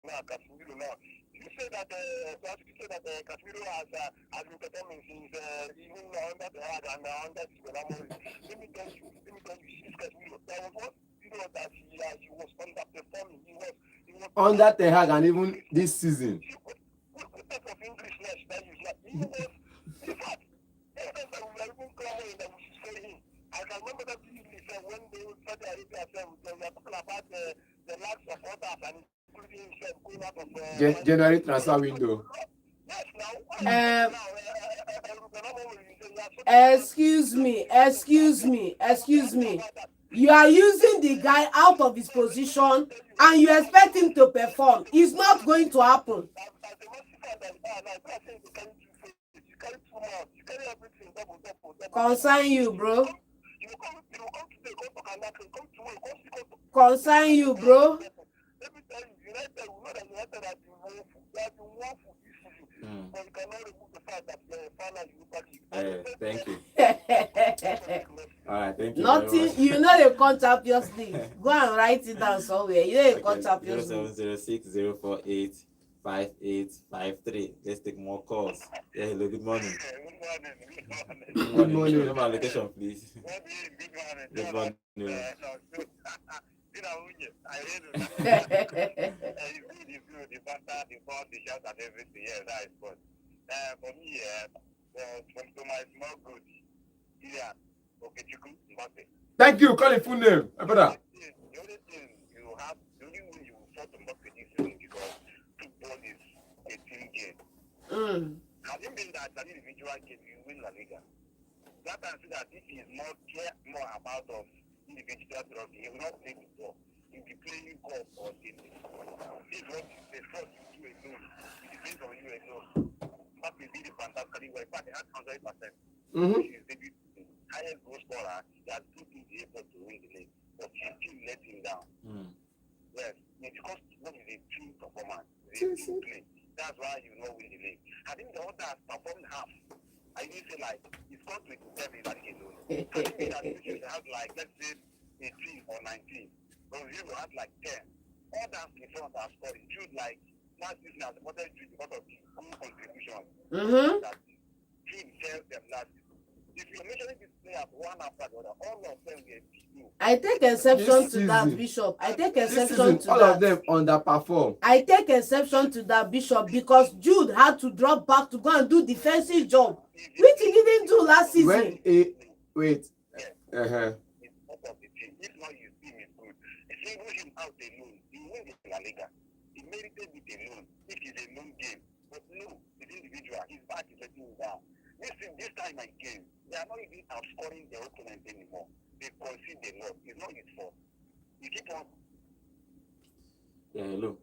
Now Casemiro now. You say that Casemiro has been performing since even under the hard and under the Amorim. Let me tell you, since Casemiro, there was one period that he was underperforming. He was Under the Hag and even this season. what type of English that you like? He was, in fact, every time we were even clamoring that we should say him. I can remember that vividly said when they Saudi Arabia said they were talking about the lacks of others and including himself going out of January transfer window. Yes, now. Excuse me. You are using the guy out of his position and you expect him to perform. It's not going to happen. Concern you, bro. Concern you, bro. Let me tell you, United will know that United has been woeful. They have been woeful this season. But you cannot remove the fact that the final Europa League. All right, thank you. Nothing, you know the con Champions League. Go and write it down somewhere. You know the con Champions League. 0706 048 Let's take more calls. Yeah, hello, good morning. Good morning. Remember our location, please. Good morning. Good morning. I heard it. It's good. The banter, the fun, the shout, and everything. Yeah, that is fun. For me, to my small good, yeah, okay, Chiku, Mbappe. Thank you. Call it full name, my brother. The only thing you have, the only way you will fought Mbappe this season because football is a team game. Has it been that an individual game you win La Liga? That I see that this is more care more about of individual trophy. He will not play football. He'll be playing golf or tennis. This is what the first you do alone. It depends on you alone. Mbappe did it fantastically well. In fact, he had 100%. Which is the highest goal scorer. He has put in the effort to win the league. But he still let him down. Yes. It's because what is a team performance. It's a team play. That's why you not win the league. I think the others performed half. I didn't say like it's got 27 in that alone. I think that you should have like let's say 18 or 19. But you will have like 10. Others in front are scoring. Should like last season as supported because of the good contribution. That team tells them last season. If you're mentioning these players one after the other, all of them will be. I take exception This to that, season. Bishop. I take This exception season, to all that. of them underperform. I take exception to that, Bishop, because Jude had to drop back to go and do defensive job, which he didn't do last season. When a wait, It's part of the team. If not, his team is good. Single him out alone, he win the La Liga. He merited it alone. If it's a long game, but no, it's individual. His back is letting him down. This time again, they are not even outscoring their opponent anymore. They concede a lot. It's not his fault. He keep on Hello.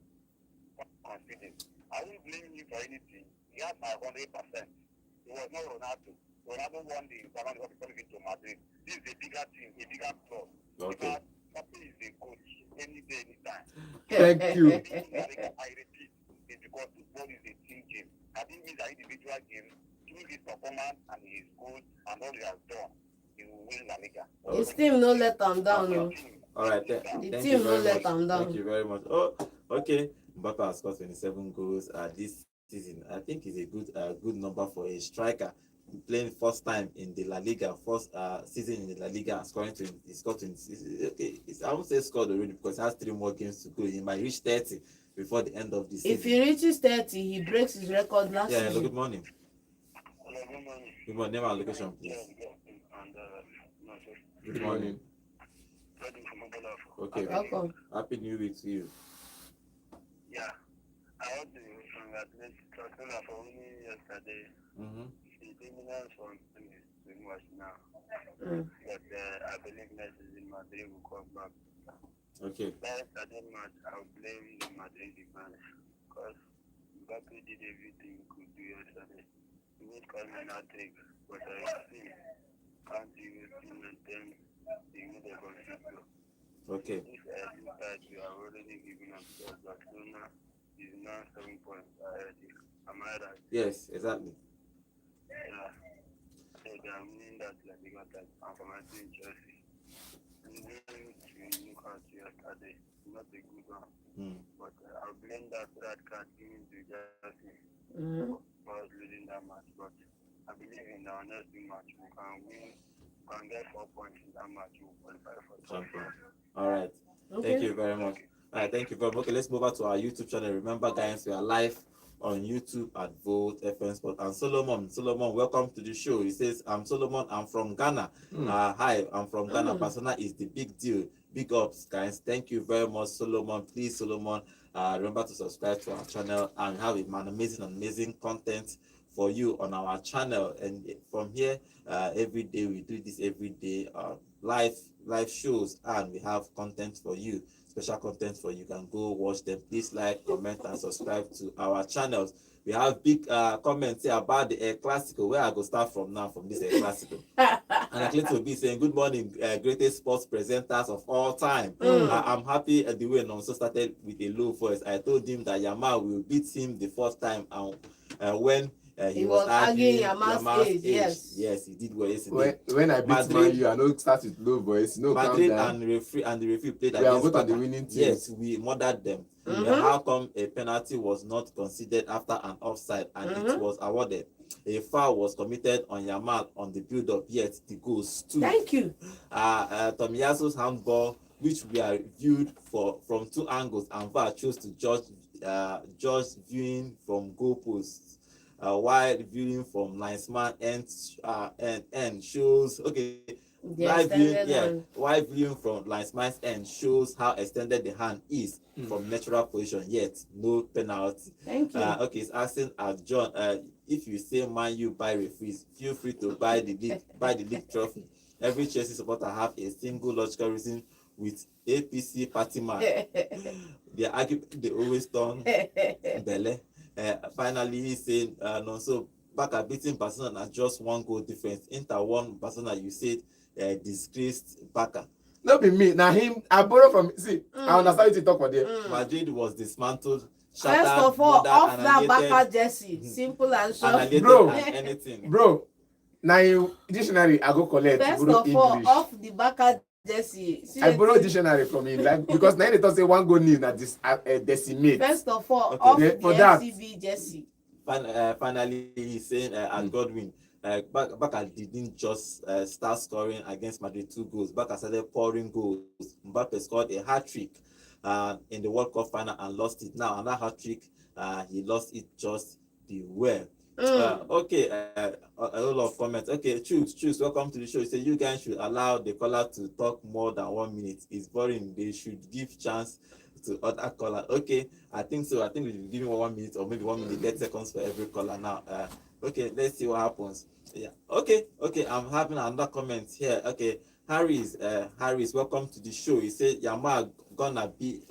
conceding. I won't blame you for anything. He had my 100%. It was not Ronaldo. Ronaldo won the Ballon d'Or before he went to Madrid. This is a bigger team, a bigger club. Okay. Mbappe is a coach any day, anytime. thank you. I repeat, it's because football is a team game. I think it's an individual game. Through his performance and his goals and all he has done, he will win La Liga. His team no let them down. No. All right. The Thank team you no very let much. them down. Thank you very much. Oh, okay. Mbappe has scored 27 goals this season. I think it's a good number for a striker playing first time in the La Liga, first season in the La Liga, scoring 20. He scored 20. Okay, I won't say scored already because he has 3 more games to go. He might reach 30 before the end of the season. If he reaches 30, he breaks his record last Yeah. Hello. season. Good morning. Hello, good morning. Good morning. Name and location, please. Good morning. Okay. Welcome. Happy New Week to you. Yeah, I want to congratulate Barcelona for winning yesterday. The dominance from is too much now. But I believe next season Madrid will come back. Okay. Yesterday match, I will blame the Madrid defense because Mbappe did everything he could do yesterday. He would call me not trick, but I see can't use him and then he would have gone. Okay. If I do that, you are already giving up because Barcelona is now 7 points ahead. Am I right? Yes, exactly. Yeah. So they are winning that La Liga that I'm from my team Chelsea. Losing to Newcastle yesterday, not a good one. But I'll blame that card given to Chelsea for losing that match. But I believe in our next match, we can win. We can get 4 points in that match. We will qualify for Champion. All right. Okay. Thank you very much. All right. Thank you very much. Okay, let's move over to our YouTube channel. Remember, guys, we are live on YouTube at Volt FM Sport. And Solomon, welcome to the show. He says, I'm Solomon. I'm from Ghana. Hi, I'm from Ghana. Barcelona is the big deal. Big ups, guys. Thank you very much, Solomon. Please, Solomon, remember to subscribe to our channel and have an amazing content for you on our channel. And from here, every day we do this every day, live shows, and we have content for you, special content for you. You can go watch them. Please like, comment, and subscribe to our channels. We have big comments here about the Clasico, where I go start from now from this Clasico. And I claim to be saying, good morning, greatest sports presenters of all time. I'm happy the way Nonso started with a low voice. I told him that Yamal will beat him the first time, and when he was arguing Yamal's age. Yes, he did well yesterday. When I beat Man U, I know start with low voice. No, Madrid and the referee played we are against both on the winning team. Yes, we murdered them. How come a penalty was not considered after an offside and it was awarded? A foul was committed on Yamal on the build-up, yet the goal stood. Thank you. Tomiyasu's handball which were viewed from two angles, and VAR chose to judge viewing from goalposts, while viewing from linesman end shows The extended hand. while viewing from linesman's end shows how extended the hand is from natural position, yet no penalty. Thank you. It's asking John, if you say Man U buy referees, feel free to buy the league trophy. Every Chelsea supporter have a single logical reason with APC party man. Their argument they always turn belle. Finally, he's saying no. So Barca beating Barcelona at just 1 goal difference. Inter won Barcelona. You said disgraced Barca. No be me. Now him. I borrow from. See, I understand you talk for them. Madrid was dismantled. First of all, off that Barca jersey, simple and short. Bro, and anything. Bro, now you dictionary I go collect. First Borrow of all, English. off the Barca jersey. I borrow dictionary from him, like, because now they talk say 1 goal nil at this decimate. First of all, Okay. off Then, the for that- FCB jersey. Finally, he's saying at Godwin, Barca didn't just start scoring against Madrid 2 goals. Barca started pouring goals. Mbappe scored a hat-trick in the World Cup final and lost it. Now, another hat-trick, he lost it just the way. A lot of comments. Okay, choose. Welcome to the show. He said you guys should allow the caller to talk more than 1 minute. It's boring. They should give chance to other caller. Okay, I think so. I think we should give him 1 minute or maybe 1 minute 30 seconds for every caller now. Okay, let's see what happens. Yeah. Okay. I'm having another comment here. Okay, Harris, welcome to the show. He said Yamal gonna be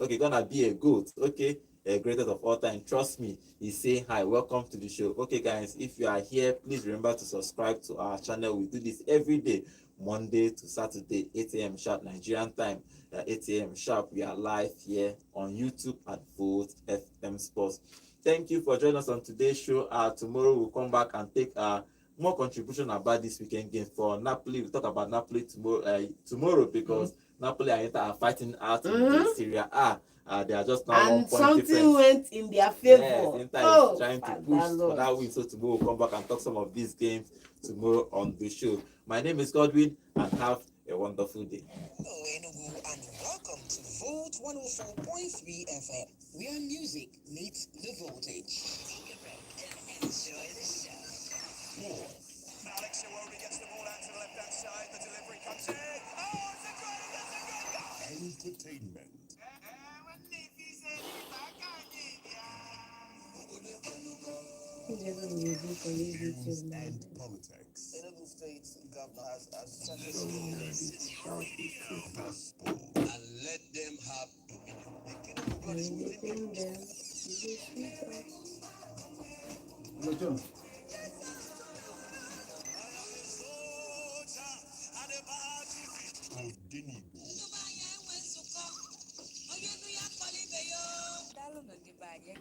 a goat. Okay. Greatest of all time, trust me. He's saying hi, welcome to the show. Okay guys, if you are here, please remember to subscribe to our channel. We do this every day, Monday to Saturday, 8 a.m. sharp Nigerian time, 8 a.m. sharp. We are live here on YouTube at Volt FM Sports. Thank you for joining us on today's show. Tomorrow we'll come back and take more contribution about this weekend game for Napoli. We'll talk about Napoli tomorrow because Napoli and Inter are fighting out in the Serie A. They are just now And 1 point something difference. went in their favor. Yes, Inter is trying to push for that win. So tomorrow we'll come back and talk some of these games tomorrow on the show. My name is Godwin, and have a wonderful day. Hello, Enugu, and welcome to Volt 104.3 FM, where music meets the voltage. Take a break and enjoy the show. Alex Iwobi gets the ball out to the left-hand side. The delivery comes in. Oh, it's a great Entertainment. News and politics. Enugu State Governor has Gospel. and let them have Odinibo. Daalụ nụ gị be anyị